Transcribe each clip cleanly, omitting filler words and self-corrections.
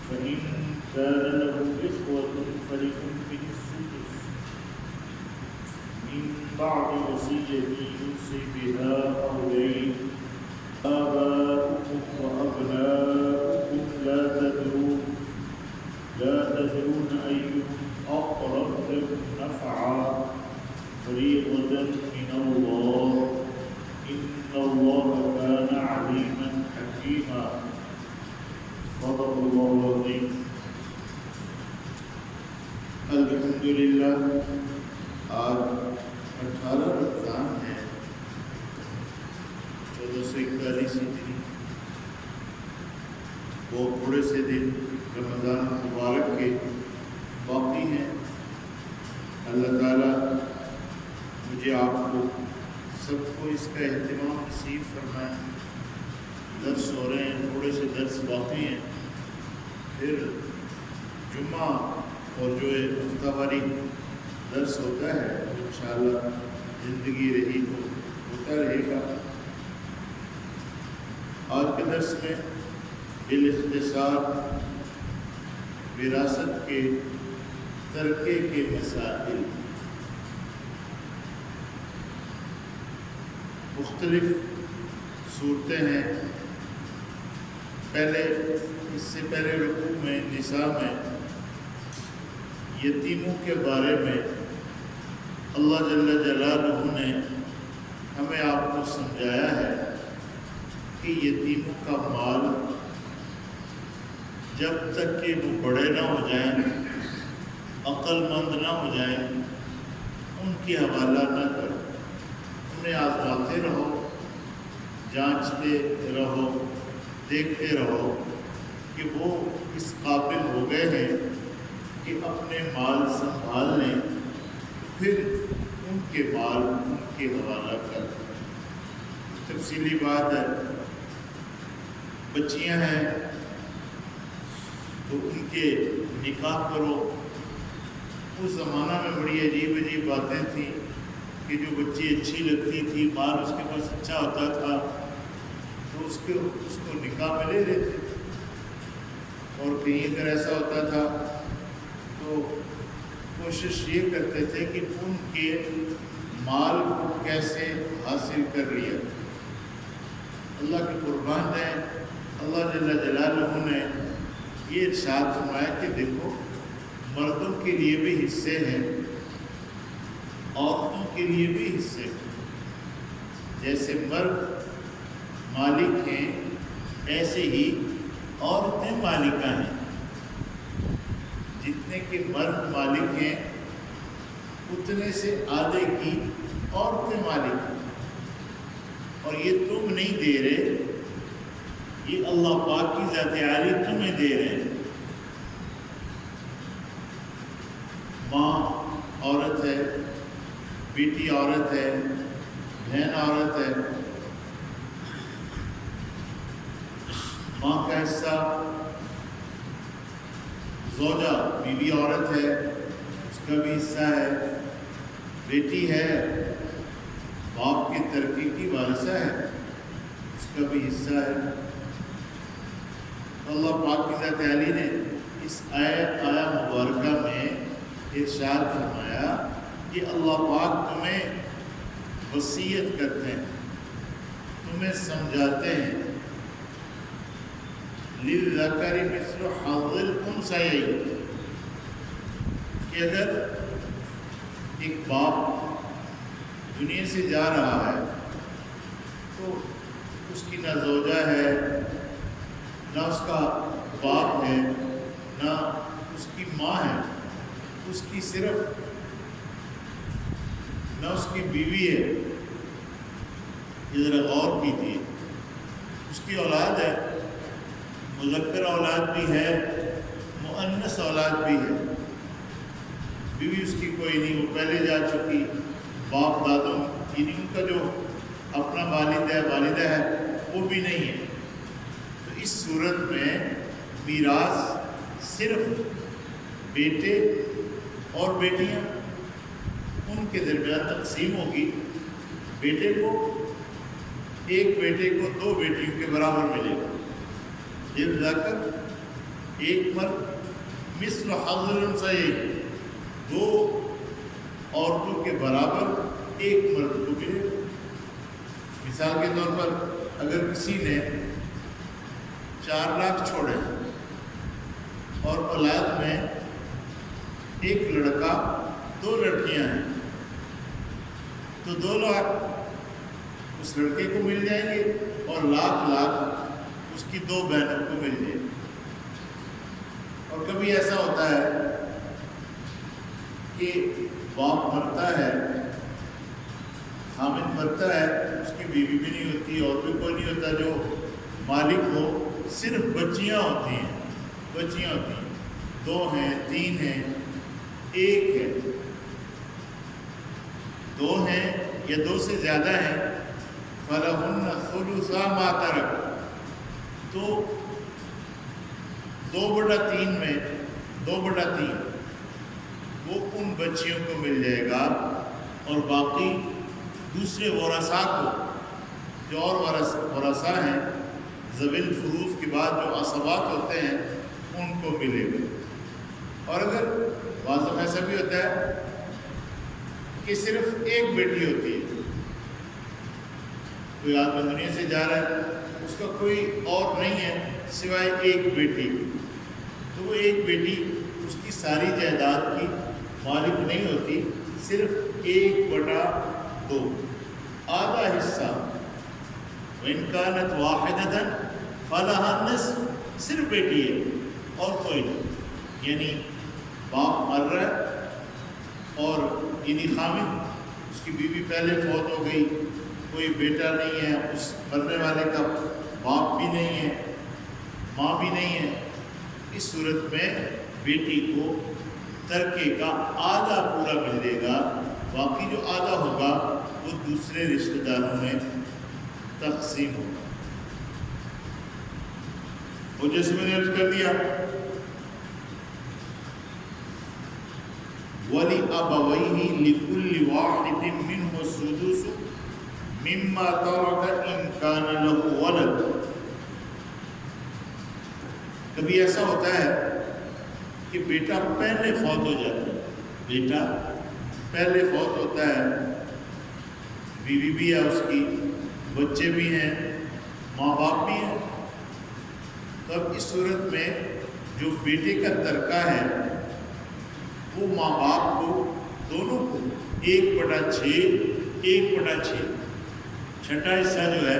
فإن كان له إخوة فلأمه السدس من بعد وصية يوصي بها أو دين. آباؤكم وأبناؤكم لا تدرون أيهم أقرب لكم نفعا فريضة من الله إن الله كان عليما حكيما. صدق الله العظيم. الحمدللہ آج 18 رمضان ہے 1441 ہجری. وہ تھوڑے سے دن رمضان مبارک کے باقی ہیں. اللہ تعالیٰ مجھے آپ کو سب کو اس کا اہتمام نصیب فرمائے. درس ہو رہے ہیں, تھوڑے سے درس باقی ہیں, پھر جمعہ اور جو ہے ہفتہ واری درس ہوتا ہے انشاءاللہ زندگی رہی تو ہوتا رہے گا. آج کے درس میں بالاختصار وراثت کے ترکے کے مسائل, مختلف صورتیں ہیں. اس سے پہلے رکوع میں نساء میں یتیموں کے بارے میں اللہ جل جلالہ نے ہمیں آپ کو سمجھایا ہے کہ یتیموں کا مال جب تک کہ وہ بڑے نہ ہو جائیں, عقل مند نہ ہو جائیں, ان کی حوالہ نہ کرو. انہیں آزماتے رہو, جانچتے رہو, دیکھتے رہو کہ وہ اس قابل ہو گئے ہیں کہ اپنے مال سنبھال لیں, پھر ان کے مال ان کے حوالہ کر. تفصیلی بات ہے. بچیاں ہیں تو ان کے نکاح کرو. اس زمانہ میں بڑی عجیب باتیں تھیں کہ جو بچی اچھی لگتی تھی, مال اس کے پاس اچھا ہوتا تھا تو اس کو نکاح میں لے لیتے تھے. اور کہیں اگر ایسا ہوتا تھا تو کوشش یہ کرتے تھے کہ ان کے مال کو کیسے حاصل کر لیا. اللہ کے قربان ہے, اللہ جل جلالہ نے یہ ارشاد فرمایا کہ دیکھو مردوں کے لیے بھی حصے ہیں, عورتوں کے لیے بھی حصے ہیں. جیسے مرد مالک ہیں ایسے ہی عورتیں مالکہ ہیں. جتنے کے مرد مالک ہیں اتنے سے آدھے کی عورتیں مالک ہیں. اور یہ تم نہیں دے رہے, یہ اللہ پاک کی ذات عالی تمہیں دے رہے ہیں. ماں عورت ہے, بیٹی عورت ہے, بہن عورت ہے. ماں کا حصہ, زوجہ بیوی عورت ہے اس کا بھی حصہ ہے. بیٹی ہے, باپ کی ترقی کی وارثہ ہے, اس کا بھی حصہ ہے. اللہ پاک کی ذات عالی نے اس آیہ مبارکہ میں ارشاد فرمایا کہ اللہ پاک تمہیں وصیت کرتے ہیں, تمہیں سمجھاتے ہیں للذکر مثل حظ الانثیین کہ اگر ایک باپ دنیا سے جا رہا ہے تو اس کی نہ زوجہ ہے, نہ اس کا باپ ہے, نہ اس کی ماں ہے, اس کی صرف نہ اس کی بیوی ہے. یہ ذرا غور کیجیے. اس کی اولاد ہے, مذکر اولاد بھی ہے, مؤنث اولاد بھی ہے. بیوی اس کی کوئی نہیں, وہ پہلے جا چکی. باپ دادوں یعنی ان کا جو اپنا والدہ ہے وہ بھی نہیں ہے. تو اس صورت میں میراث صرف بیٹے اور بیٹیاں ان کے درمیان تقسیم ہوگی. بیٹے کو ایک بیٹے کو 2 بیٹیوں کے برابر ملے گا. یہ ذکر ایک مرد مثل حظ الانثیین، دو عورتوں کے برابر ایک مرد کو ملے گا۔ مثال کے طور پر اگر کسی نے 4 لاکھ چھوڑے اور اولاد میں ایک لڑکا 2 لڑکیاں ہیں، تو 2 لاکھ اس لڑکے کو مل جائیں گے اور لاکھ اس کی 2 بہنوں کو مل جائے گی۔ اور کبھی ایسا ہوتا ہے کہ باپ مرتا ہے، خامد مرتا ہے، اس کی بیوی بھی نہیں ہوتی اور بھی کوئی نہیں ہوتا جو مالک ہو، صرف بچیاں ہوتی ہیں، 2 ہیں 3 ہیں 1 ہے، 2 ہیں یا 2 سے زیادہ ہیں، فَلَهُنَّ ثُلُثَا مَا تَرَكَ، تو 2/3 میں 2/3 وہ ان بچیوں کو مل جائے گا، اور باقی دوسرے ورثاء کو، جو اور ورثاء ہیں ذوی الفروض کے بعد جو عصبات ہوتے ہیں ان کو ملے گا۔ اور اگر بعض دفعہ ایسا بھی ہوتا ہے کہ صرف ایک بیٹی ہوتی ہے، کوئی آدمی دنیا سے جا رہا ہے، اس کا کوئی اور نہیں ہے سوائے ایک بیٹی، تو وہ ایک بیٹی اس کی ساری جائیداد کی مالک نہیں ہوتی، صرف 1/2 آدھا حصہ، وَإِنْ كَانَتْ وَاحِدَةً فَلَهَا النِّصْفُ، صرف بیٹی ہے اور کوئی نہیں، یعنی باپ مر رہا ہے اور یعنی خامد، اس کی بیوی پہلے فوت ہو گئی، کوئی بیٹا نہیں ہے، اس مرنے والے کا باپ بھی نہیں ہے، ماں بھی نہیں ہے، اس صورت میں بیٹی کو ترکے کا آدھا پورا مل جائے گا، باقی جو آدھا ہوگا وہ دوسرے رشتہ داروں میں تقسیم ہوگا۔ اور جیسے میں نے عرض کر دیا، وَلِأَبَوَيْهِ لِكُلِّ وَاحِدٍ مِّنْهُ السُّدُسُ مِمَّا تَرَكَ إِنْ كَانَ لَهُ وَلَدٌ۔ کبھی ایسا ہوتا ہے کہ بیٹا پہلے فوت ہو جاتا ہے، بیٹا پہلے فوت ہوتا ہے، بیوی بھی ہے اس کی، بچے بھی ہیں، ماں باپ بھی ہیں، تو اب اس صورت میں جو بیٹے کا ترکہ ہے وہ ماں باپ کو دونوں کو 1/6 چھٹا حصہ جو ہے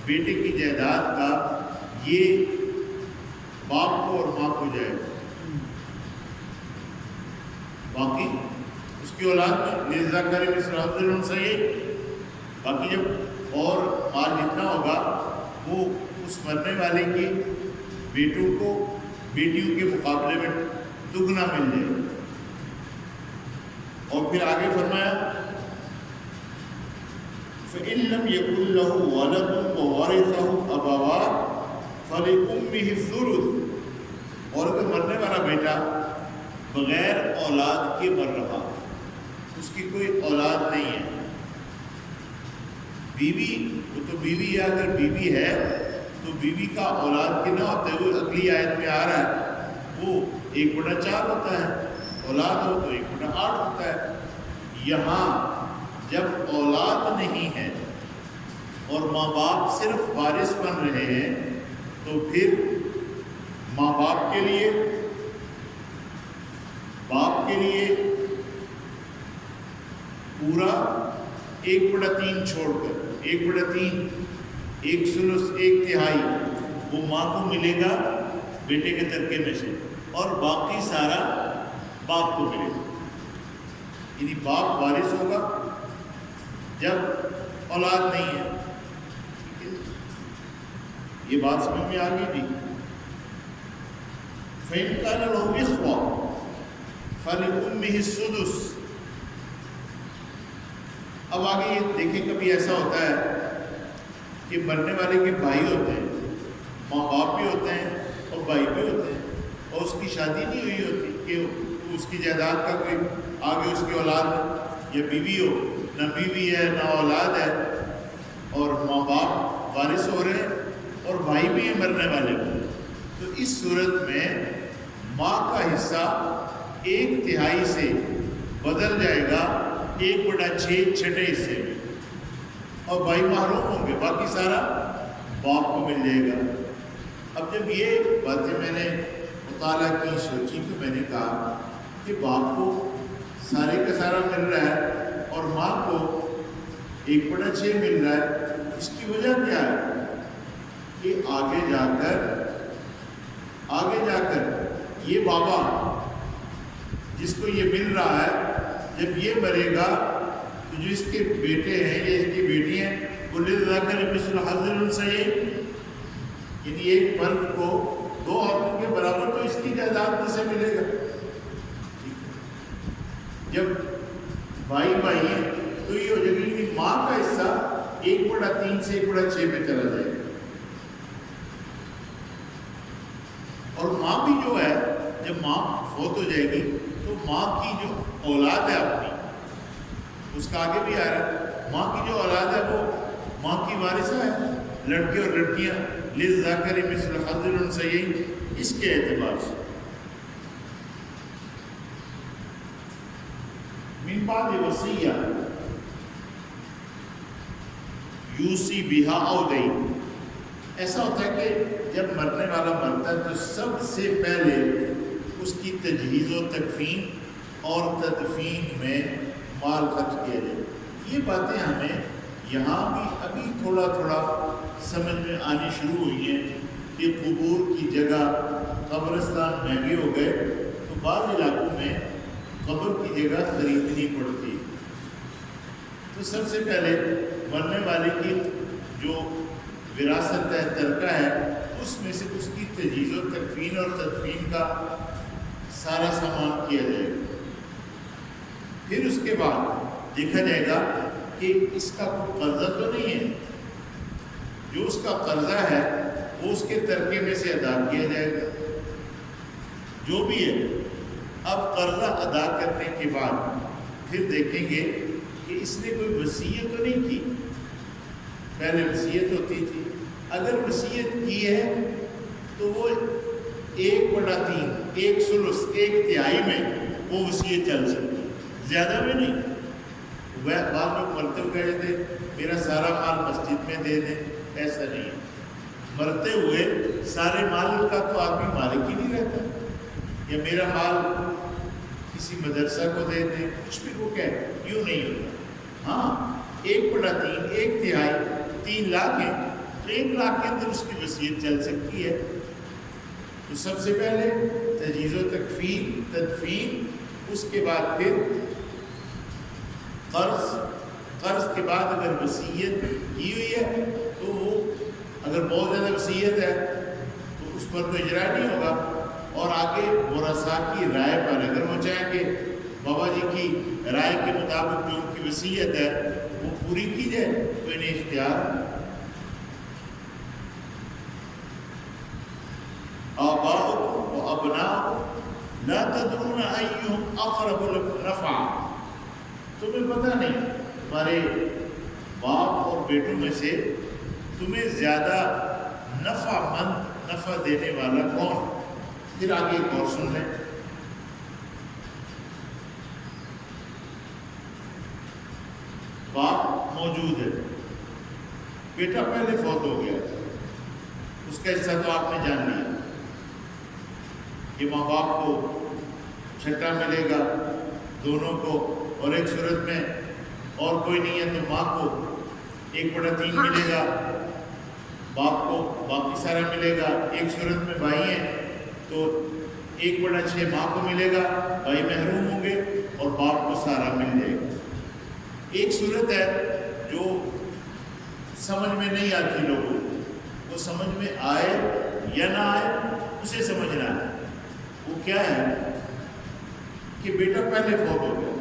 بیٹے کی جائیداد کا، یہ باپ کو اور ماں کو جائے گا، باقی اس کی اولاد میں لِلذَّكَرِ مِثْلُ حَظِّ الْأُنثَيَيْنِ، باقی جب اور مال جتنا ہوگا وہ اس مرنے والے کے بیٹوں کو بیٹیوں کے مقابلے میں دگنا مل جائے گا۔ اور پھر آگے فرمایا فَإِن لَّمْ يَكُن لَّهُ وَلَدٌ وَوَرِثَهُ أَبَوَاهُ فَلِأُمِّهِ الثُّلُثُ، اور اگر مرنے والا بیٹا بغیر اولاد کے مر رہا، اس کی کوئی اولاد نہیں ہے، بیوی، وہ تو بیوی ہے، اگر بیوی ہے تو بیوی کا اولاد کے نہ ہوتا ہے، وہ اگلی آیت میں آ رہا ہے، وہ 1/4 ہوتا ہے، اولاد ہو تو 1/8 ہوتا ہے۔ یہاں جب اولاد نہیں ہے اور ماں باپ صرف وارث بن رہے ہیں، تو پھر ماں باپ کے لیے پورا 1/3 چھوڑ کر 1/3 1 ثلث 1/3 وہ ماں کو ملے گا بیٹے کے ترکے میں سے، اور باقی سارا باپ کو ملے گا، یعنی باپ وارث ہوگا جب اولاد نہیں ہے۔ یہ بات سمجھ میں آ گئی تھی؟ فَإِنْ كَانَ لَهُ إِخْوَةٌ فَلِأُمِّهِ السُّدُسُ۔ اب آگے یہ دیکھیں، کبھی ایسا ہوتا ہے کہ مرنے والے کے بھائی ہوتے ہیں، ماں باپ بھی ہوتے ہیں اور بھائی بھی ہوتے ہیں، اور اس کی شادی نہیں ہوئی ہوتی کہ اس کی جائیداد کا کوئی آگے اس کی اولاد یا بیوی ہو، نہ بیوی ہے نہ اولاد ہے، اور ماں باپ وارث ہو رہے ہیں اور بھائی بھی ہیں مرنے والے کو، تو اس صورت میں ماں کا حصہ 1/3 سے بدل جائے گا 1/6 چھٹے حصے میں، اور بھائی محروم ہوں گے، باقی سارا باپ کو مل جائے گا۔ اب جب یہ باتیں میں نے مطالعہ کی، سوچی، تو میں نے کہا کہ باپ کو سارے کا سارا مل رہا ہے اور ماں کو 1/6 مل رہا ہے، اس کی وجہ کیا ہے کہ آگے جا کر یہ بابا جس کو یہ مل رہا ہے، جب یہ مرے گا تو جو اس کے بیٹے ہیں یا اس کی بیٹی ہیں، للذکر مثل حظ الانثیین، یعنی ایک مرد کو 2 عورتوں کے برابر تو اس کی جائیداد میں سے ملے گا۔ جب بھائی ہیں تو یہ ہو جائے گا کہ ماں کا حصہ 1/3 سے 1/6 پہ چلا جائے گا، اور ماں بھی جو ہے جب ماں فوت ہو جائے گی تو ماں کی جو اولاد ہے اپنی، اس کا آگے بھی آ رہا ہے، ماں کی جو اولاد ہے وہ ماں کی وارثہ ہے، لڑکے اور لڑکیاں، للذکر مثل حظ الانثیین، اس کے اعتبار سے۔ من بعد وصیہ یوصی بہا او دین، ایسا ہوتا ہے کہ جب مرنے والا مرتا ہے تو سب سے پہلے اس کی تجہیز و تکفین اور تدفین میں مال خرچ کیا جائے۔ یہ باتیں ہمیں یہاں بھی ابھی تھوڑا تھوڑا سمجھ میں آنی شروع ہوئی ہیں کہ قبور کی جگہ قبرستان مہنگے ہو گئے تو بعض علاقوں میں قبر کی جگہ خریدنی پڑتی۔ تو سب سے پہلے مرنے والے کی جو وراثت ہے، ترکہ ہے، اس میں سے اس کی تجہیز و تکفین اور تدفین کا سارا سامان کیا جائے گا۔ پھر اس کے بعد دیکھا جائے گا کہ اس کا کوئی قرضہ تو نہیں ہے، جو اس کا قرضہ ہے وہ اس کے ترکے میں سے ادا کیا جائے گا، جو بھی ہے۔ اب قرضہ ادا کرنے کے بعد پھر دیکھیں گے کہ اس نے کوئی وصیت تو نہیں کی، پہلے وصیت ہوتی تھی، اگر وصیت کی ہے تو وہ 1/3، 1/3 میں وہ وصیت چل سکتی، زیادہ میں نہیں۔ بعض لوگ مرتے ہوئے کہہ دیتے میرا سارا مال مسجد میں دے دیں، ایسا نہیں ہے۔ مرتے ہوئے سارے مال کا تو آدمی مالک ہی نہیں رہتا، یا میرا مال کسی مدرسہ کو دے دیں، کچھ بھی وہ کہے، یوں نہیں ہوتا۔ ہاں 1/3، 1/3، 3 لاکھ ہے تو 1 لاکھ کے اندر اس کی وصیت چل سکتی ہے۔ تو سب سے پہلے تجہیز و تکفین، تدفین، اس کے بعد پھر قرض کے بعد اگر وصیت کی ہوئی ہے تو وہ اگر بہت زیادہ وصیت ہے تو اس پر تو اجرا نہیں ہوگا، اور آگے ورثاء کی رائے پر اگر وہ چاہیں کہ بابا جی کی رائے کے مطابق جو ان کی وصیت ہے وہ پوری کی جائے تو انہیں اختیار۔ آباؤکم و ابناؤکم لا تدرون ایہم اقرب لکم نفعا، تمہیں پتہ نہیں تمہارے باپ اور بیٹوں میں سے تمہیں زیادہ نفع دینے والا کون۔ پھر آگے ایک اور سن لیں، باپ موجود ہے، بیٹا پہلے فوت ہو گیا، اس کا حصہ تو آپ نے جان لیا کہ ماں باپ کو چھٹا ملے گا دونوں کو، اور ایک صورت میں اور کوئی نہیں ہے تو ماں کو 1/3 ملے گا، باپ کو باقی سارا ملے گا۔ ایک صورت میں بھائی ہیں تو 1/6 ماں کو ملے گا، بھائی محروم ہوں گے اور باپ کو سارا مل جائے گا۔ ایک صورت ہے جو سمجھ میں نہیں آتی لوگوں کو، وہ سمجھ میں آئے یا نہ آئے اسے سمجھنا ہے۔ وہ کیا ہے کہ بیٹا پہلے فوت ہو گیا،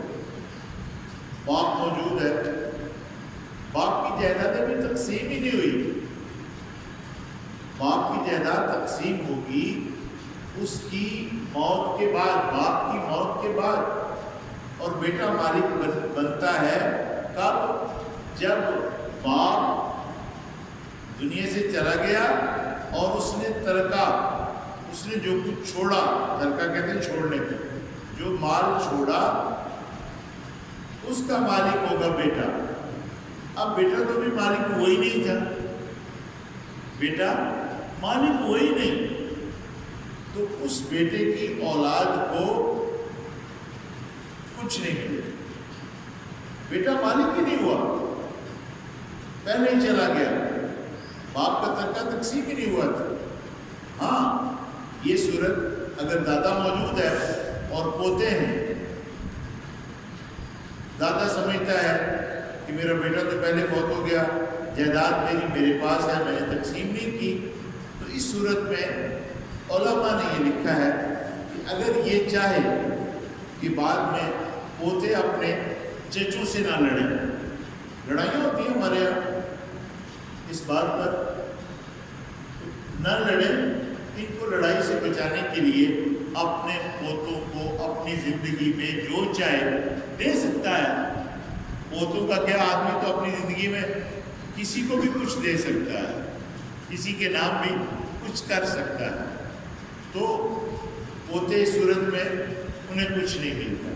باپ موجود ہے، باپ کی جائیداد بھی تقسیم ہی نہیں ہوئی۔ باپ کی جائیداد تقسیم ہوگی اس کی موت کے بعد، باپ کی موت کے بعد، اور بیٹا مالک بنتا ہے کب؟ جب باپ دنیا سے چلا گیا اور اس نے ترکہ نے جو کچھ چھوڑا، ترکہ کہتے ہیں چھوڑنے کو، جو مال چھوڑا اس کا مالک ہوگا بیٹا۔ اب بیٹا تو بھی مالک وہی نہیں تھا، بیٹا مالک وہی نہیں، تو اس بیٹے کی اولاد کو کچھ نہیں ملے، بیٹا مالک ہی نہیں ہوا، پہلے ہی چلا گیا، باپ کا ترکہ تقسیم ہی نہیں ہوا تھا۔ ہاں یہ صورت اگر دادا موجود ہے اور پوتے ہیں، دادا سمجھتا ہے کہ میرا بیٹا تو پہلے فوت ہو گیا، جائیداد میرے پاس ہے، میں نے تقسیم نہیں کی، تو اس صورت میں علماء نے یہ لکھا ہے کہ اگر یہ چاہے کہ بعد میں پوتے اپنے چچوں سے نہ لڑیں، لڑائیاں ہوتی ہیں ہمارے یہاں اس بات پر، نہ لڑیں، ان کو لڑائی سے بچانے کے لیے اپنے پوتوں کو اپنی زندگی میں جو چاہے دے سکتا ہے۔ پوتوں کا کیا، آدمی تو اپنی زندگی میں کسی کو بھی کچھ دے سکتا ہے، کسی کے نام بھی کچھ کر سکتا ہے، تو پوتے اس صورت میں انہیں کچھ نہیں ملتا۔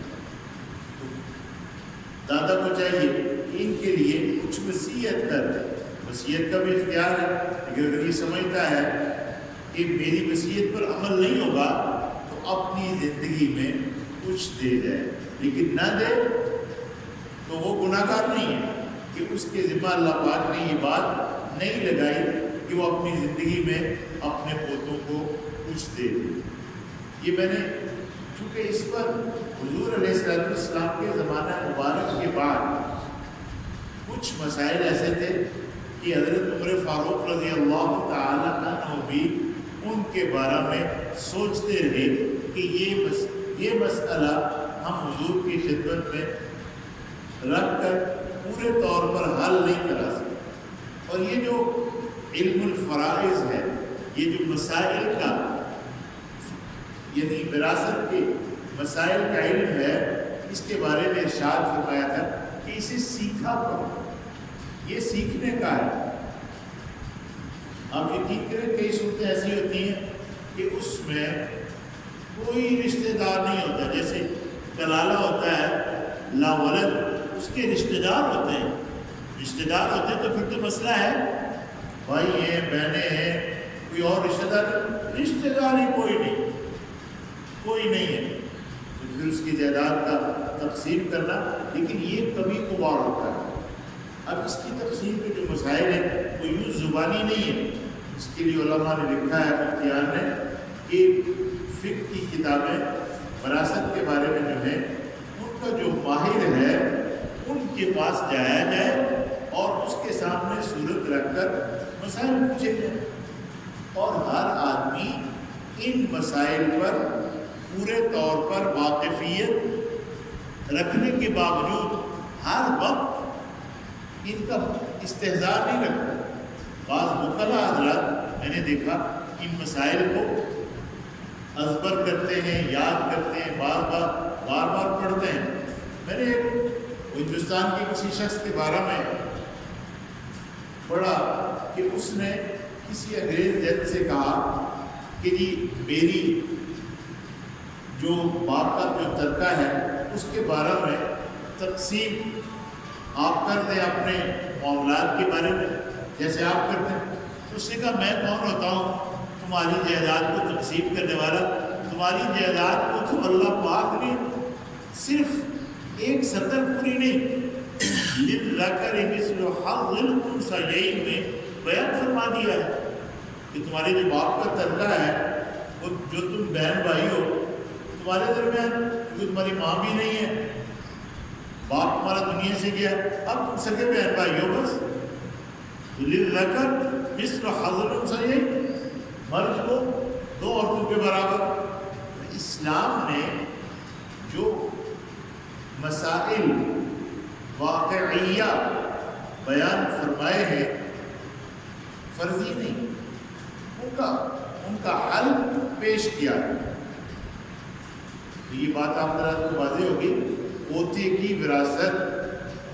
دادا کو چاہیے کہ ان کے لیے کچھ وصیت کر دے، وصیت کا بھی اختیار ہے، لیکن اگر یہ سمجھتا ہے کہ میری وصیت پر عمل نہیں ہوگا تو اپنی زندگی میں کچھ دے جائے، لیکن نہ دے تو وہ گناہ گار نہیں ہے کہ اس کے ذمہ اللہ پاک نے یہ بات نہیں لگائی کہ وہ اپنی زندگی میں اپنے پوتوں کو کچھ دے دے۔ یہ میں نے چونکہ اس پر حضور علیہ السلام کے زمانہ مبارک کے بعد کچھ مسائل ایسے تھے کہ حضرت عمر فاروق رضی اللہ تعالیٰ عنہ بھی ان کے بارے میں سوچتے رہے کہ یہ مسئلہ ہم حضور کی خدمت میں رکھ کر پورے طور پر حل نہیں کرا سکتے، اور یہ جو علم الفرائض ہے، یہ جو مسائل کا یعنی وراثت کے مسائل کا علم ہے، اس کے بارے میں ارشاد فرمایا تھا کہ اسے سیکھا کرو، یہ سیکھنے کا ہے۔ آپ یقین کریں کئی صورتیں ایسی ہوتی ہیں کہ اس میں کوئی رشتہ دار نہیں ہوتا، جیسے کلالہ ہوتا ہے لا ولد، اس کے رشتہ دار ہوتے ہیں، رشتہ دار ہوتے ہیں تو پھر تو مسئلہ ہے، بھائی ہیں، بہنیں ہیں، کوئی اور رشتہ دار ہی کوئی نہیں ہے، تو پھر اس کی جائیداد کا تقسیم کرنا، لیکن یہ کبھی کبھار ہوتا ہے۔ اب اس کی تقسیم کے جو مسائل ہیں وہ یوں زبانی نہیں ہے، اس کے لیے علماء نے لکھا ہے، مفتیان نے، کہ فقہ کی کتابیں وراثت کے بارے میں جو ہے ان کا جو ماہر ہے ان کے پاس جایا جائے اور اس کے سامنے صورت رکھ کر مسائل پوچھے جائیں، اور ہر آدمی ان مسائل پر پورے طور پر واقفیت رکھنے کے باوجود ہر وقت ان کا استحضار نہیں رکھتا۔ بعض مطلع حضرات میں نے دیکھا ان مسائل کو ازبر کرتے ہیں، یاد کرتے ہیں، بار بار پڑھتے ہیں۔ میں نے ہندوستان کے کسی شخص کے بارے میں پڑھا کہ اس نے کسی انگریز جج سے کہا کہ جی میری جو باپ کا جو ترکہ ہے اس کے بارے میں تقسیم آپ کر دیں اپنے معاملات کے بارے میں جیسے آپ کرتے ہیں۔ تو اس نے کہا میں کون ہوتا ہوں تمہاری جائیداد کو تقسیم کرنے والا؟ تمہاری جائیداد کو تو اللہ پاک نے صرف ایک سطر پوری نہیں للذکر مثل حظ الانثیین میں بیان فرما دیا ہے کہ تمہارے جو باپ کا ترکہ ہے وہ جو تم بہن بھائی ہو تمہارے درمیان، کیونکہ تمہاری ماں بھی نہیں ہے، باپ تمہارا دنیا سے گیا، اب تم سکے بہن بھائی ہو، بس للذکر مثل حظ الانثیین، مرد کو دو عورتوں کے برابر۔ اسلام نے جو مسائل واقعیہ بیان فرمائے ہیں فرضی نہیں، ان کا حل پیش کیا۔ تو یہ بات آپ ذرا کو واضح ہوگی، پوتے کی وراثت،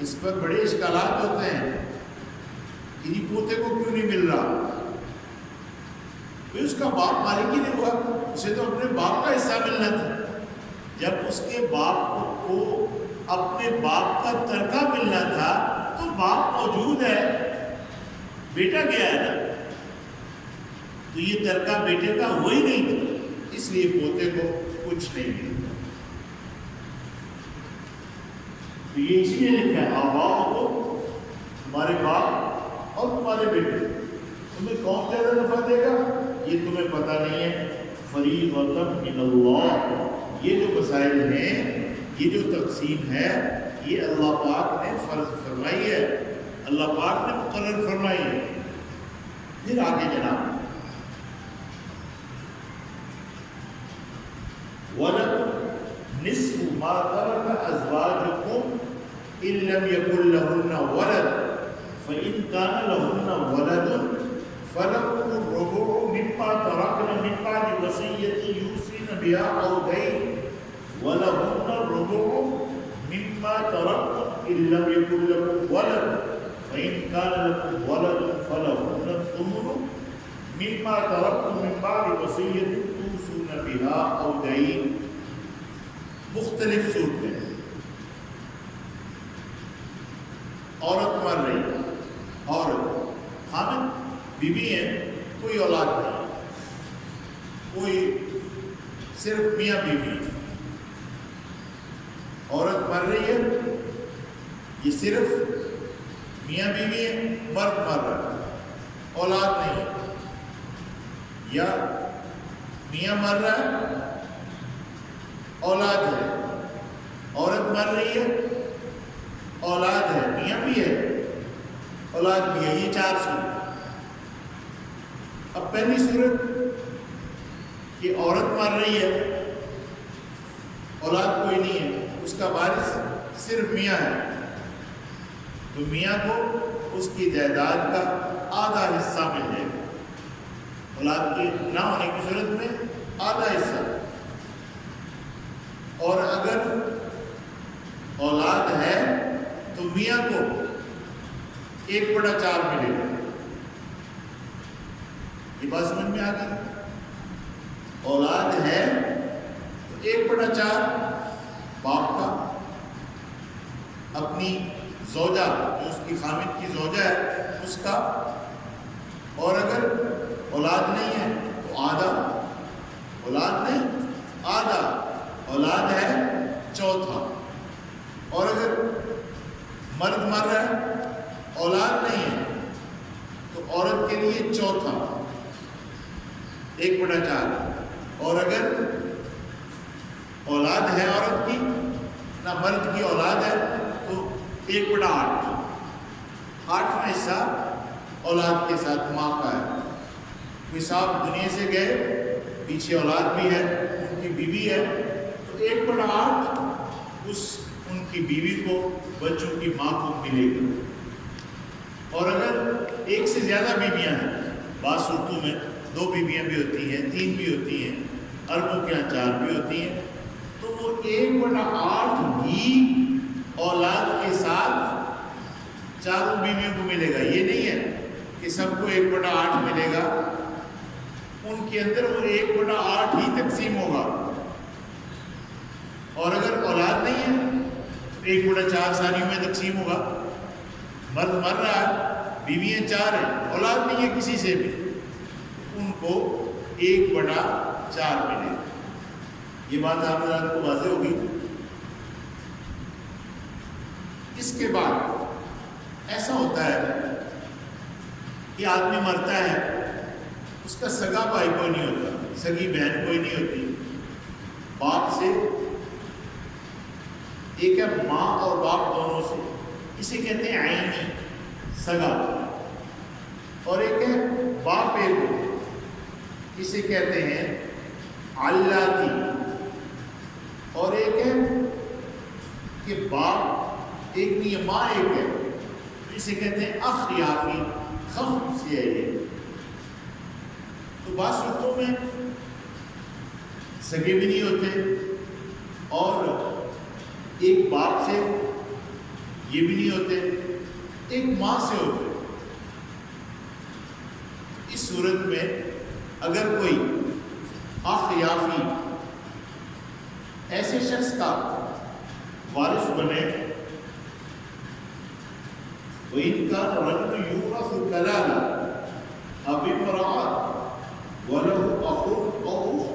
اس پر بڑے اشکالات ہوتے ہیں کہ یہ پوتے کو کیوں نہیں مل رہا، اس کا باپ مالک ہی نہیں ہوا، اسے تو اپنے باپ کا حصہ ملنا تھا۔ جب اس کے باپ کو اپنے باپ کا ترکہ ملنا تھا تو باپ موجود ہے، بیٹا گیا ہے نا، تو یہ ترکہ بیٹے کا ہوا ہی نہیں تھا، اس لیے پوتے کو کچھ نہیں ملتا۔ تو یہ اسی لیے لکھا ہے آباؤ کو، تمہارے باپ اور تمہارے بیٹے، تمہیں کون زیادہ نفع دے گا یہ تمہیں پتہ نہیں ہے۔ فریضۃ من اللہ، یہ جو مسائل ہیں، یہ جو تقسیم ہے، یہ اللہ پاک نے فرض فرمائی ہے، اللہ پاک نے مقرر فرمائی ہے۔ پھر آگے جناب وَلَكُمْ نِصْفُ مَا تَرَكَ أَزْوَاجُكُمْ إِن لَّمْ يَكُن لَّهُنَّ وَلَدٌ فَإِن كَانَ لَهُنَّ وَلَدٌ فَلَكُمُ الرُّبُعُ مِمَّا تَرَكْنَ مِن بَعْدِ وَصِيَّةٍ يُوصِينَ بِهَا أَوْ دَيْنٍ وَلَهُنَّ الرُّبُعُ مِمَّا تَرَكْتُمْ إِن لَّمْ يَكُن لَّكُمْ وَلَدٌ فَإِن كَانَ لَكُمْ وَلَدٌ فَلَهُنَّ الثُّمُنُ مِمَّا تَرَكْتُم مِّن بَعْدِ وَصِيَّةٍ تُوصُونَ بِهَا أَوْ دَيْنٍ۔ مختلف صورتیں، عورت مر رہی، عورت خامد بیوی ہے، کوئی اولاد نہیں، کوئی صرف میاں بیوی ہے، عورت مر رہی ہے، یہ صرف میاں بیوی ہے، مرد مر رہا ہے، اولاد نہیں ہے، یا میاں مر رہا ہے، اولاد ہے، عورت مر رہی ہے، اولاد ہے، میاں بھی ہے، اولاد بھی ہے، یہ چار صورت۔ اب پہلی صورت کہ عورت مر رہی ہے، اولاد کوئی نہیں ہے، اس کا وارث صرف میاں ہے، تو میاں کو اس کی جائیداد کا آدھا حصہ مل جائے گا، اولاد کے نہ ہونے کی صورت میں آدھا حصہ۔ اور اگر اولاد ہے تو میاں کو 1/4 ملے گا۔ یہ بات سمجھ میں آ گئی؟ اولاد ہے تو 1/4 باپ کا، اپنی زوجہ جو اس کی خامد کی زوجہ ہے اس کا، اور اگر اولاد نہیں ہے تو آدھا، اولاد نہیں آدھا، اولاد ہے چوتھا، اور اگر مرد مر رہا ہے اولاد نہیں ہے تو عورت کے لیے چوتھا 1/4، اور اگر اولاد ہے عورت کی نہ مرد کی اولاد ہے تو 1/8، 8واں حصہ اولاد کے ساتھ ماں کا ہے۔ کوئی صاحب دنیا سے گئے، پیچھے اولاد بھی ہے، ان کی بیوی ہے، تو 1/8 ان کی بیوی کو، بچوں کی ماں کو ملے گا۔ اور اگر ایک سے زیادہ بیویاں ہیں، بعض صورتوں میں 2 بیویاں بھی ہوتی ہیں، 3 بھی ہوتی ہیں، عربوں کے یہاں 4 بھی ہوتی ہیں، تو وہ 1/8 بھی اولاد کے ساتھ چاروں بیویوں کو ملے گا۔ یہ نہیں ہے کہ سب کو 1/8 ملے گا، ان کے اندر وہ 1/8 ہی تقسیم ہوگا۔ اور اگر اولاد نہیں ہے تو 1/4 ثانیوں میں تقسیم ہوگا۔ مرد مر رہا ہے، بیویاں 4 ہیں، اولاد نہیں ہے کسی سے بھی، ان کو 1/4 ملے گا۔ یہ بات آپ کو واضح ہوگی۔ اس کے بعد ایسا ہوتا ہے کہ آدمی مرتا ہے، اس کا سگا بھائی کوئی نہیں ہوتا، سگی بہن کوئی نہیں ہوتی، باپ سے، ایک ہے ماں اور باپ دونوں سے، اسے کہتے ہیں عینی سگا، اور ایک ہے باپ ایک، اسے کہتے ہیں علاقی، اور ایک ہے کہ باپ ایک نہیں ہے، ماں ایک ہے، اسے کہتے ہیں اخیافی، خف سے ہے یہ۔ تو بعض صورتوں میں سگے بھی نہیں ہوتے، اور ایک باپ سے یہ بھی نہیں ہوتے، ایک ماں سے ہوتے۔ اس صورت میں اگر کوئی اخ یا فی ایسے شخص کا وارث بنے، وَإِنْ كَانَ الرَّجُلُ يُورَثُ كَلَالَةً أَوْ امْرَأَةٌ وَلَهُ أَخٌ أَوْ أُخْتٌ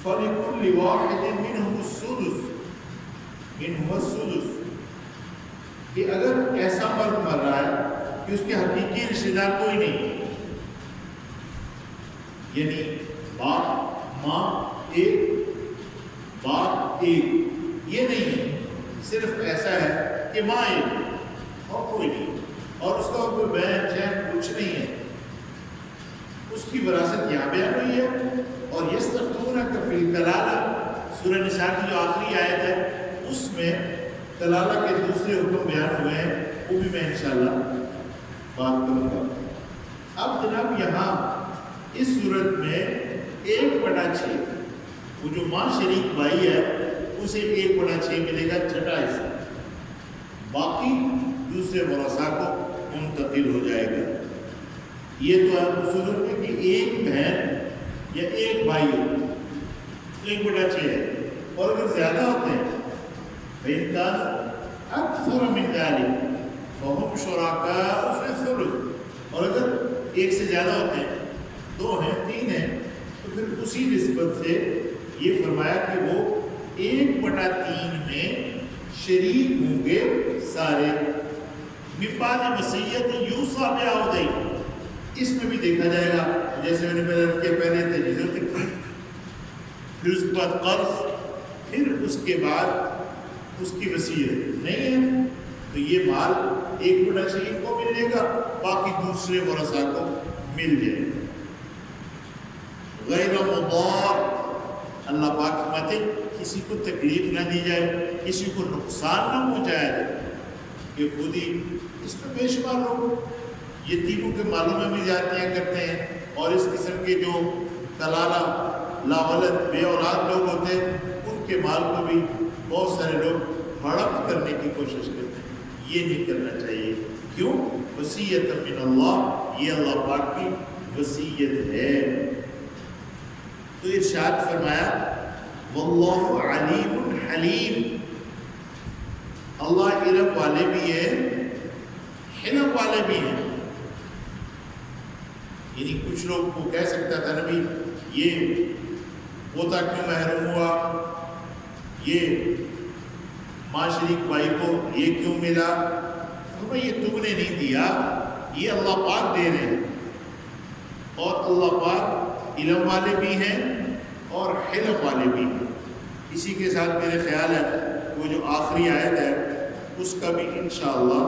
فَلِكُلِّ وَاحِدٍ مِنْهُمُ السُّدُسُ کہ اگر ایسا مرد مر رہا ہے کہ اس کے حقیقی رشتہ دار کوئی نہیں، یعنی باپ ماں ایک، باپ ایک، یہ نہیں ہے، صرف ایسا ہے کہ ماں ایک اور کوئی نہیں، اور اس کا کوئی بہن چہن کچھ نہیں ہے، اس کی وراثت یہاں بیان ہوئی ہے۔ اور یستفتونک فی الکلالہ، سورہ نساء کی جو آخری آیت ہے اس میں کلالہ کے دوسرے حکم بیان ہوئے ہیں، وہ بھی میں انشاءاللہ بات کروں گا۔ اب جناب یہاں اس صورت میں 1/6 وہ جو ماں شریک بھائی ہے اسے 1/6 ملے گا، چھٹا حصہ، باقی دوسرے ورثاء کو منتقل ہو جائے گا۔ یہ تو ہے اس صورت میں کہ ایک بہن یا ایک بھائی ہو، 1/6 ہے، اور اگر زیادہ ہوتے ہیں فَإِنْ كَانَ أَكْثَرَ مِنْ ذَلِكَ فَهُمْ شُرَكَاءُ فِي الثُّلُثِ، اور اگر ایک سے زیادہ ہوتے ہیں، 2 ہیں 3 ہیں، تو پھر اسی نسبت سے یہ فرمایا کہ وہ 1/3 میں شریک ہوں گے سارے۔ مِن بَعْدِ وَصِيَّةٍ یُوصَىٰ بِهَا أَوْ دَیْنٍ، اس میں بھی دیکھا جائے گا، جیسے میں نے پہلے تجویز تک، پھر اس کے بعد قرض، پھر اس کے بعد اس کی وصیت نہیں ہے تو یہ مال 1/6 کو ملے گا، باقی دوسرے ورثاء کو مل جائے گا۔ غیر مضار، اللہ پاک فرماتے کسی کو تکلیف نہ دی جائے، کسی کو نقصان نہ پہنچایا جائے، کہ خود ہی اس میں بے شمار لوگ یتیموں کے مالوں میں بھی زیادتیاں کرتے ہیں، اور اس قسم کے جو کلالہ لاولد بے اولاد لوگ ہوتے ہیں ان کے مال کو بھی بہت سارے لوگ ہڑپ کرنے کی کوشش کرتے ہیں۔ یہ نہیں کرنا چاہیے، کیوں؟ وصیت من اللہ، یہ اللہ پاک کی وصیت ہے۔ تو ارشاد فرمایا واللہ علیم حلیم، اللہ علم والے بھی ہیں، حلم والے بھی ہیں۔ یعنی کچھ لوگ کو کہہ سکتا تھا نبی یہ پوتا کیوں محروم ہوا، یہ ماں شریک بھائی کو یہ کیوں ملا، تو یہ تم نے نہیں دیا، یہ اللہ پاک دے رہے ہیں، اور اللہ پاک علم والے بھی ہیں اور حلم والے بھی ہیں۔ اسی کے ساتھ میرے خیال ہے وہ جو آخری آیت ہے اس کا بھی انشاءاللہ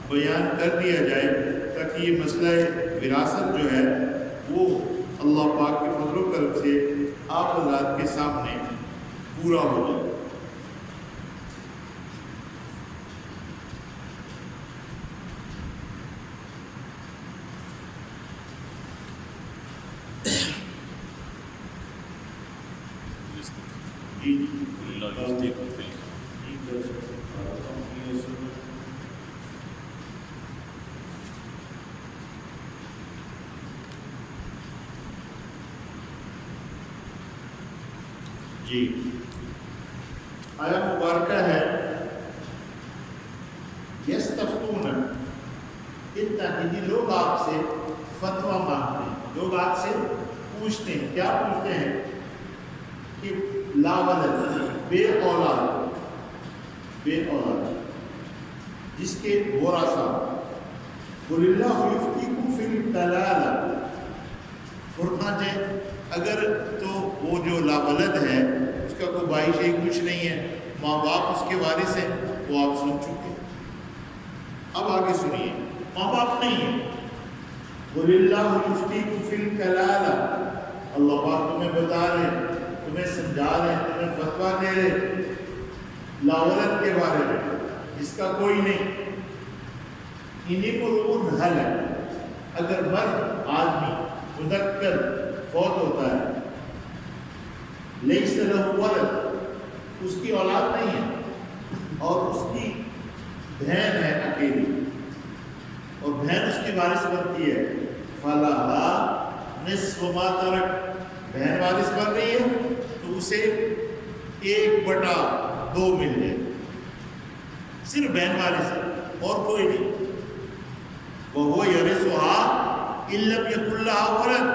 بیان کر دیا جائے، تاکہ یہ مسئلہ وراثت جو ہے وہ اللہ پاک کے فضل و کرم سے آپ حضرات کے سامنے پورا ہو جائے۔ جی آیت مبارکہ ہے یستفتون، اتنا کہ لوگ آپ سے فتویٰ مانگتے ہیں، لوگ آپ سے پوچھتے ہیں، کیا پوچھتے ہیں کہ لا ولد، بے اولاد، بے اولاد جس کے ورثہ، قل اللہ یفتیکم فی الکلالہ، فرماتے اگر تو وہ جو لا ولد ہے اس کا کوئی بھائی شاہی کچھ نہیں ہے، ماں باپ اس کے وارث ہیں، وہ آپ سن چکے۔ اب آگے سنیے، ماں باپ نہیں ہے، قل اللہ یفتیکم فی الکلالہ، اللہ پاک تمہیں بتا رہے ہیں، تمہیں سمجھا رہے ہیں، تمہیں فتویٰ دے رہے ہیں لا ولد کے بارے میں، جس کا کوئی نہیں۔ انہیں کو حل ہے، اگر مرد آدمی مذکر فوت ہوتا ہے، لیس لہ ولد، اس کی اولاد نہیں ہے، اور اس کی بہن ہے اکیلی، اور بہن اس کی وارث بنتی ہے، فلہا نصف ما ترک، بہن وارث بن رہی ہے تو اسے 1/2 مل جائے، صرف بہن وارث ہے اور کوئی نہیں. وَهُوَ يَرِثُهَا إِن لَّمْ يَكُن لَّهَا وَلَدٌ،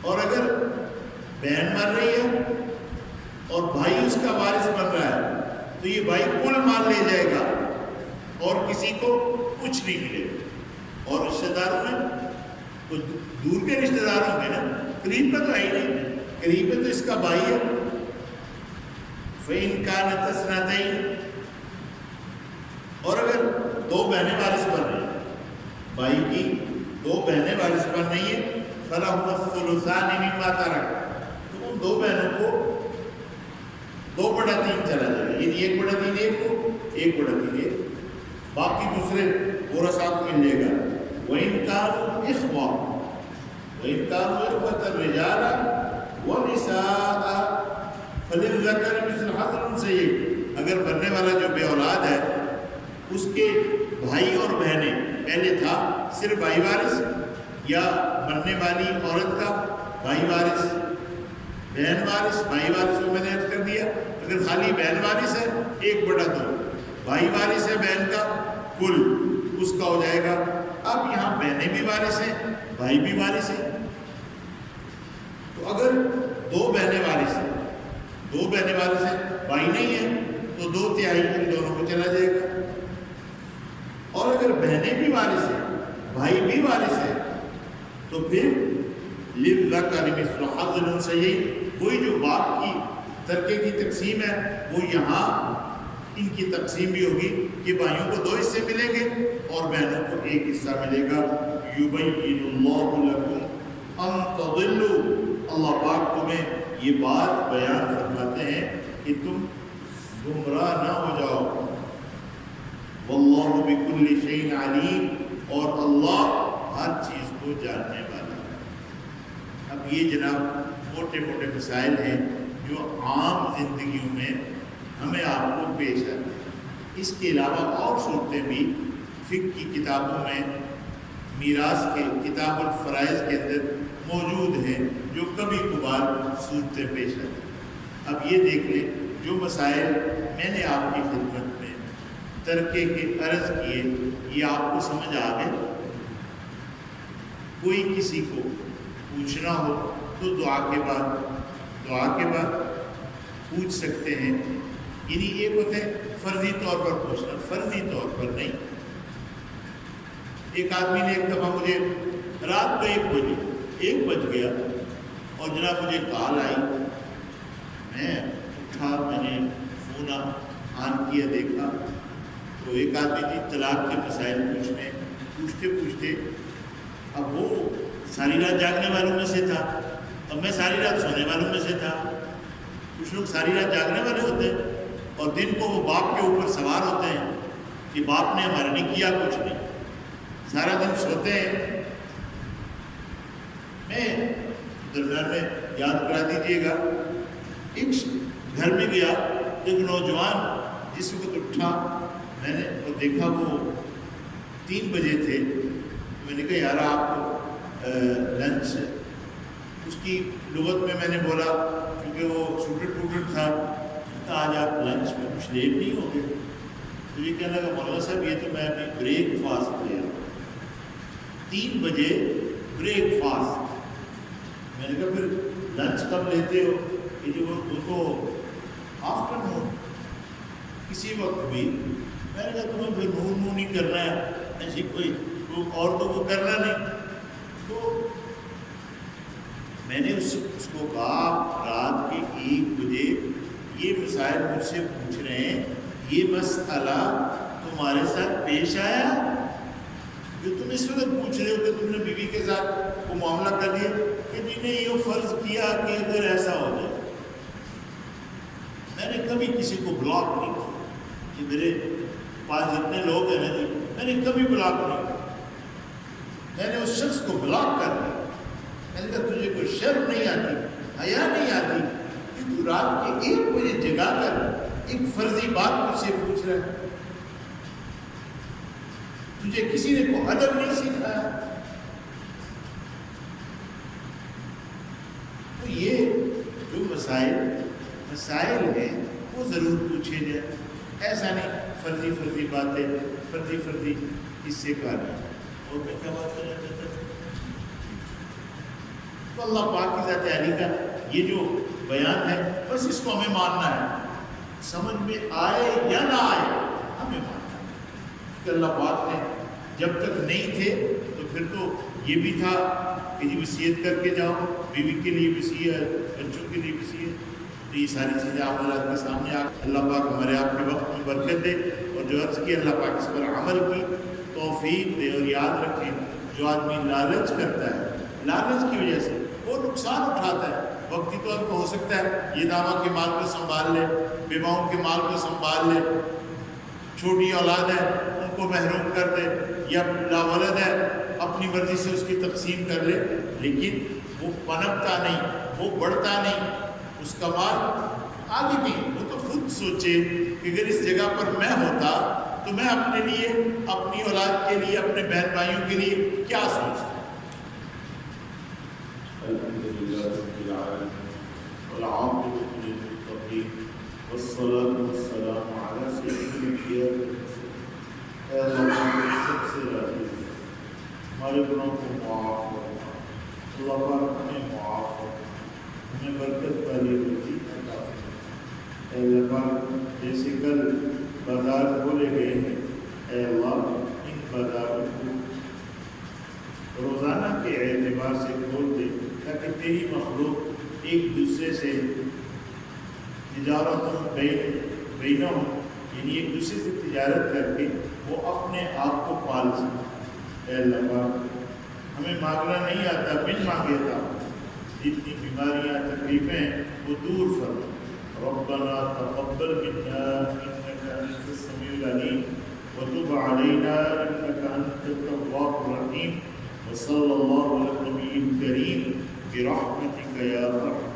اور اگر بہن مر رہی ہے اور بھائی اس کا وارث بن رہا ہے تو یہ بھائی کل مال لے جائے گا اور کسی کو کچھ نہیں ملے گا. اور رشتہ داروں میں تو دور کے رشتہ دار ہوں گے نا، قریب کا تو ہے ہی نہیں، قریب میں تو اس کا بھائی ہے. فَإِن كَانَتْ اثْنَتَيْنِ، اور اگر 2 بہنیں وارث بن رہی ہیں، بھائی کی 2 بہنیں وارث بن رہی ہیں، فَلَهُمَا الثُّلُثَانِ مِمَّا تَرَكَ، تو ان 2 بہنوں کو 2/3 چلا جائے گا، یعنی 1/3 ایک کو، 1/3 ایک، باقی دوسرے ورثاء کو مل جائے گا. وَإِن كَانُوا إِخْوَةً رِجَالًا وَنِسَاءً فَلِلذَّكَرِ مِثْلُ حَظِّ الْأُنثَيَيْنِ، اگر مرنے والا جو بے اولاد ہے اس کے بھائی اور بہنیں، پہلے تھا صرف بھائی وارث یا مرنے والی عورت کا بھائی وارث، بہن وارث، بھائی وارث کو میں نے عرض کر دیا. اگر خالی بہن وارث ہے 1/2، بھائی وارث ہے بہن کا کل اس کا ہو جائے گا. اب یہاں بہنیں بھی وارث ہیں، بھائی بھی وارث ہیں، تو اگر 2 بہنیں وارث ہیں، 2 بہنیں وارث ہیں، بھائی نہیں ہے تو 2/3 ان دونوں کو چلا جائے گا. اور اگر بہنیں بھی وارث ہیں، بھائی بھی وارث ہے تو پھر لِلذَّكَرِ مِثْلُ حَظِّ الْأُنثَيَيْنِ، وہی جو باپ کی ترکے کی تقسیم ہے وہ یہاں ان کی تقسیم بھی ہوگی کہ بھائیوں کو 2 حصے ملیں گے اور بہنوں کو 1 حصہ ملے گا. يُبَيِّنُ اللَّهُ لَكُمْ أَن تَضِلُّوا، اللہ پاک تمہیں یہ بات بیان فرماتے ہیں کہ تم گمراہ نہ ہو جاؤ. وَاللَّهُ بِكُلِّ شَيْءٍ عَلِيمٌ، اور اللہ ہر چیز کو جاننے والا ہے. اب یہ جناب موٹے موٹے مسائل ہیں جو عام زندگیوں میں ہمیں آپ کو پیش آتے ہیں. اس کے علاوہ اور صورتیں بھی فقہ کی کتابوں میں، میراث کے کتاب الفرائض کے اندر موجود ہیں جو کبھی کبھار صورتیں پیش آتی ہیں. اب یہ دیکھ لیں جو مسائل میں نے آپ کی خدمت میں ترکے کے عرض کیے، یہ آپ کو سمجھ آ گئے. کوئی کسی کو پوچھنا ہو تو دعا کے بعد پوچھ سکتے ہیں. یعنی ایک ہوتا ہے فرضی طور پر پوچھنا، فرضی طور پر نہیں. ایک آدمی نے ایک دفعہ مجھے رات کو 1 بج گیا اور جناب مجھے کال آئی، میں اٹھا، میں نے فون آن کیا، دیکھا تو ایک آدمی تھی طلاق کے مسائل پوچھتے اب وہ ساری رات جاگنے والوں میں سے تھا، اب میں ساری رات سونے والوں میں سے تھا. کچھ لوگ ساری رات جاگنے والے ہوتے ہیں اور دن کو وہ باپ کے اوپر سوار ہوتے ہیں کہ باپ نے ہمارے نہیں کیا کچھ نہیں، سارا دن سوتے ہیں. میں درمیان میں یاد کرا دیجیے گا، ایک گھر میں گیا، ایک نوجوان جس وقت اٹھا میں نے اور دیکھا وہ 3 بجے تھے. میں نے کہا یار آپ لنچ، اس کی لغت میں نے بولا کیونکہ وہ سوٹڈ تھا، آج آپ لنچ میں کچھ لیٹ نہیں ہو گئے؟ تو یہ کہنے لگا مولانا صاحب یہ تو میں ابھی بریک فاسٹ لے رہا ہوں، 3 بجے بریک فاسٹ. میں نے کہا پھر لنچ کب لیتے ہو؟ کہ جو وہ تو آفٹر نون کسی وقت بھی. میں نے کہا تمہیں پھر نون نہیں کرنا ہے، ایسی کوئی عورتوں کو کرنا نہیں. تو میں نے اس کو کہا رات کے 1 بجے یہ مسائل مجھ سے پوچھ رہے ہیں، یہ مسئلہ تمہارے ساتھ پیش آیا جو تم اس وقت پوچھ رہے ہو کہ تم نے بیوی کے ساتھ وہ معاملہ کر دیا کہ جی نے یہ فرض کیا کہ اگر ایسا ہو جائے. میں نے کبھی کسی کو بلاک نہیں کیا کہ میرے پاس جتنے لوگ ہیں نا جی، میں نے کبھی بلاک نہیں کیا. میں نے اس شخص کو بلاک کر دیا. میں نے کہا تجھے کوئی شرم نہیں آتی، حیا نہیں آتی کہ تو رات کے 1 بجے جگا کر ایک فرضی بات مجھ سے پوچھ رہا ہے؟ تجھے کسی نے کوئی ادب نہیں سکھایا؟ تو یہ جو مسائل ہیں وہ ضرور پوچھے جائیں، ایسا نہیں فرضی باتیں، فرضی قصے کہانی۔ اور میں کیا بات کرنا چاہتا تھا، تو اللہ پاک کی ذات عالی کا یہ جو بیان ہے بس اس کو ہمیں ماننا ہے، سمجھ میں آئے یا نہ آئے ہمیں ماننا ہے، کیونکہ اللہ پاک نے جب تک نہیں تھے تو پھر تو یہ بھی تھا کہ جی وصیت کر کے جاؤ، بیوی کے لیے وصیت، بچوں کے لیے وصیت، تو یہ ساری چیزیں آپ حضرات کے سامنے آ، اللہ پاک ہمارے آپ کے وقت میں برکت دے، اور جو عرض کی اللہ پاک اس پر عمل کی توفیق دے۔ اور یاد رکھیں جو آدمی لالچ کرتا ہے، لالچ کی وجہ سے وہ نقصان اٹھاتا ہے، وقتی طور پر ہو سکتا ہے یہ داماد کے مال کو سنبھال لے، بیواؤں کے مال کو سنبھال لے، چھوٹی اولاد ہے ان کو محروم کر دے، یا لاولد ہے اپنی مرضی سے اس کی تقسیم کر لے، لیکن وہ پنپتا نہیں، وہ بڑھتا نہیں، اس کا مال آگے نہیں۔ وہ تو خود سوچے کہ اگر اس جگہ پر میں ہوتا تو میں اپنے لیے، اپنی اولاد کے لیے، اپنے بہن بھائیوں کے لیے کیا سوچتا۔ الحمدللہ رب العالمین والعاقبۃ للمتقین والصلاۃ والسلام علی سید الانبیاء والمرسلین۔ اے اللہ سب سے راضی ہو، ہمارے گناہوں کو معاف فرما، اللہ پاک ہمیں معاف فرما، ہمیں برکت والی روزی عطا فرما۔ اے اللہ پاک جیسے کل بازار کھولے گئے ہیں، اے اللہ ان بازاروں کو روزانہ کے اعتبار سے کھول دے، تاکہ تیری مخلوق ایک دوسرے سے تجارت بینہم، یعنی ایک دوسرے سے تجارت کر کے وہ اپنے آپ کو پال سکے۔ اے اللہ پاک ہمیں مانگنا نہیں آتا، بن مانگے تھا، جتنی بیماریاں تکلیفیں وہ دور فرما۔ ربنا تقبل منا انك انت السميع العليم وتب علينا انك انت التواب الرحيم، وصلى الله على النبي الكريم برحمتك يا ارحم